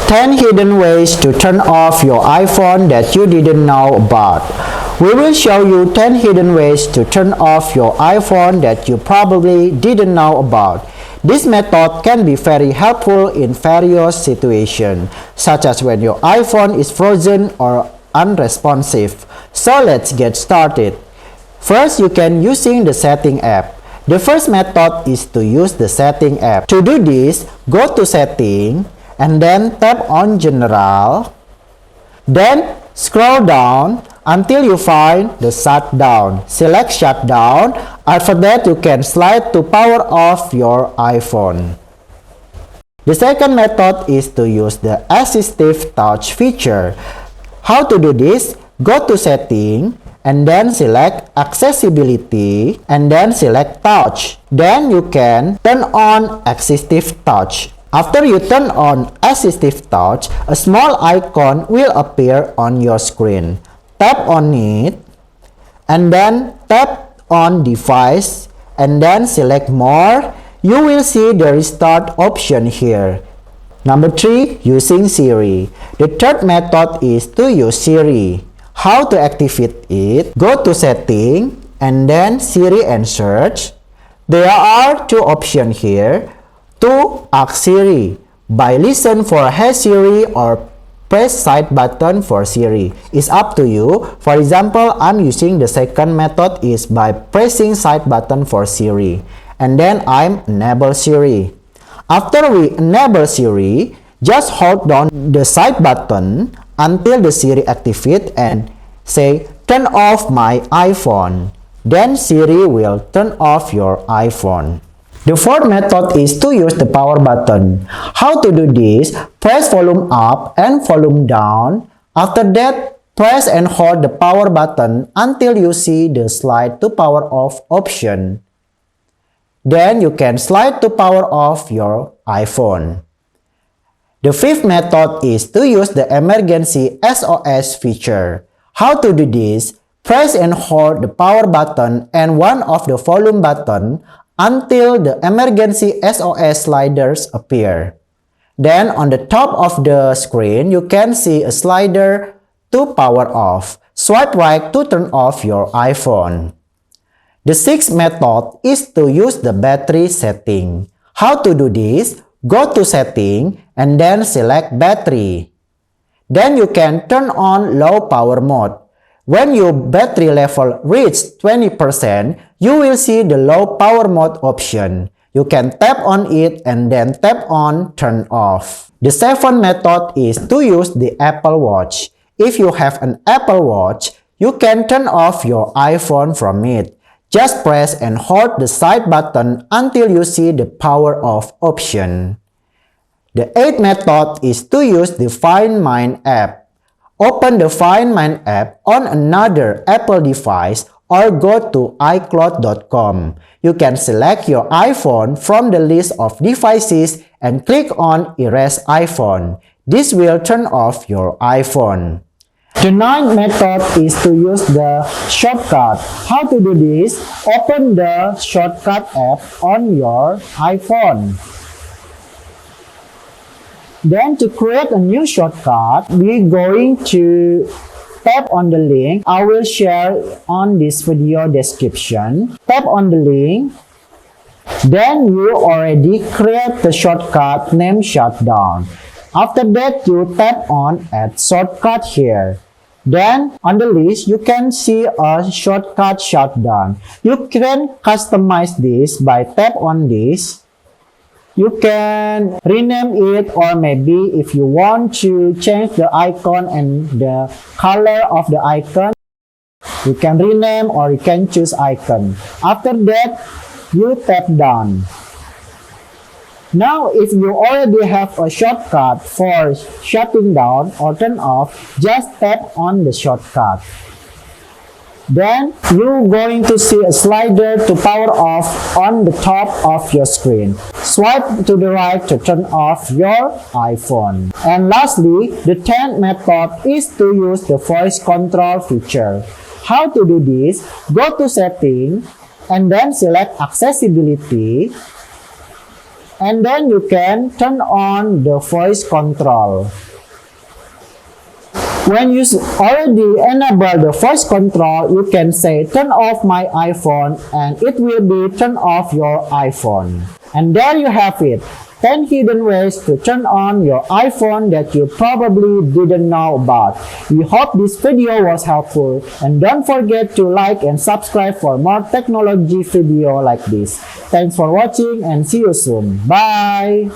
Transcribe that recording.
10 hidden ways to turn off your iPhone that you didn't know about. We will show you 10 hidden ways to turn off your iPhone that you probably didn't know about. This method can be very helpful in various situations, such as when your iPhone is frozen or unresponsive. So let's get started. First, you can using the setting app. The first method is to use the setting app. To do this, go to setting and then tap on general. Then scroll down until you find the shutdown. Select shutdown. After that, you can slide to power off your iPhone. The second method is to use the assistive touch feature. How to do this? Go to setting and then select accessibility and then select touch. Then you can turn on assistive touch. After you turn on assistive touch, a small icon will appear on your screen. Tap on it and then tap on device and then select more. You will see the restart option here. Number 3, using Siri. The third method is to use Siri. How to activate it? Go to setting and then Siri and search. There are two options here. To ask Siri, by listen for Hey Siri or press side button for Siri. It's up to you. For example, I'm using the second method is by pressing side button for Siri. And then I'm enable Siri. After we enable Siri, just hold down the side button until the Siri activate and say, turn off my iPhone. Then Siri will turn off your iPhone. The fourth method is to use the power button. How to do this? Press volume up and volume down. After that, press and hold the power button until you see the slide to power off option. Then you can slide to power off your iPhone. The fifth method is to use the emergency SOS feature. How to do this? Press and hold the power button and one of the volume button until the emergency SOS sliders appear. Then on the top of the screen, you can see a slider to power off. Swipe right to turn off your iPhone. The sixth method is to use the battery setting. How to do this? Go to setting and then select battery. Then you can turn on low power mode. When your battery level reaches 20%, you will see the low power mode option. You can tap on it and then tap on turn off. The seventh method is to use the Apple Watch. If you have an Apple Watch, you can turn off your iPhone from it. Just press and hold the side button until you see the power off option. The eighth method is to use the Find My app. Open the Find My app on another Apple device or go to iCloud.com. You can select your iPhone from the list of devices and click on Erase iPhone. This will turn off your iPhone. The ninth method is to use the shortcut. How to do this? Open the shortcut app on your iPhone. Then to create a new shortcut, we're going to tap on the link I will share on this video description. Tap on the link. Then you already create the shortcut named shutdown. After that, you tap on add shortcut here. Then on the list, you can see a shortcut shutdown. You can customize this by tap on this. You can rename it, or maybe if you want to change the icon and the color of the icon, you can rename or you can choose icon. After that, you tap done. Now, if you already have a shortcut for shutting down or turn off, just tap on the shortcut. Then you're going to see a slider to power off on the top of your screen. Swipe to the right to turn off your iPhone. And lastly, the 10th method is to use the voice control feature. How to do this? Go to setting and then select accessibility. and then you can turn on the voice control. When you already enable the voice control, you can say turn off my iPhone and it will be turn off your iPhone. And there you have it, 10 hidden ways to turn on your iPhone that you probably didn't know about. We hope this video was helpful, and don't forget to like and subscribe for more technology video like this. Thanks for watching and see you soon. Bye!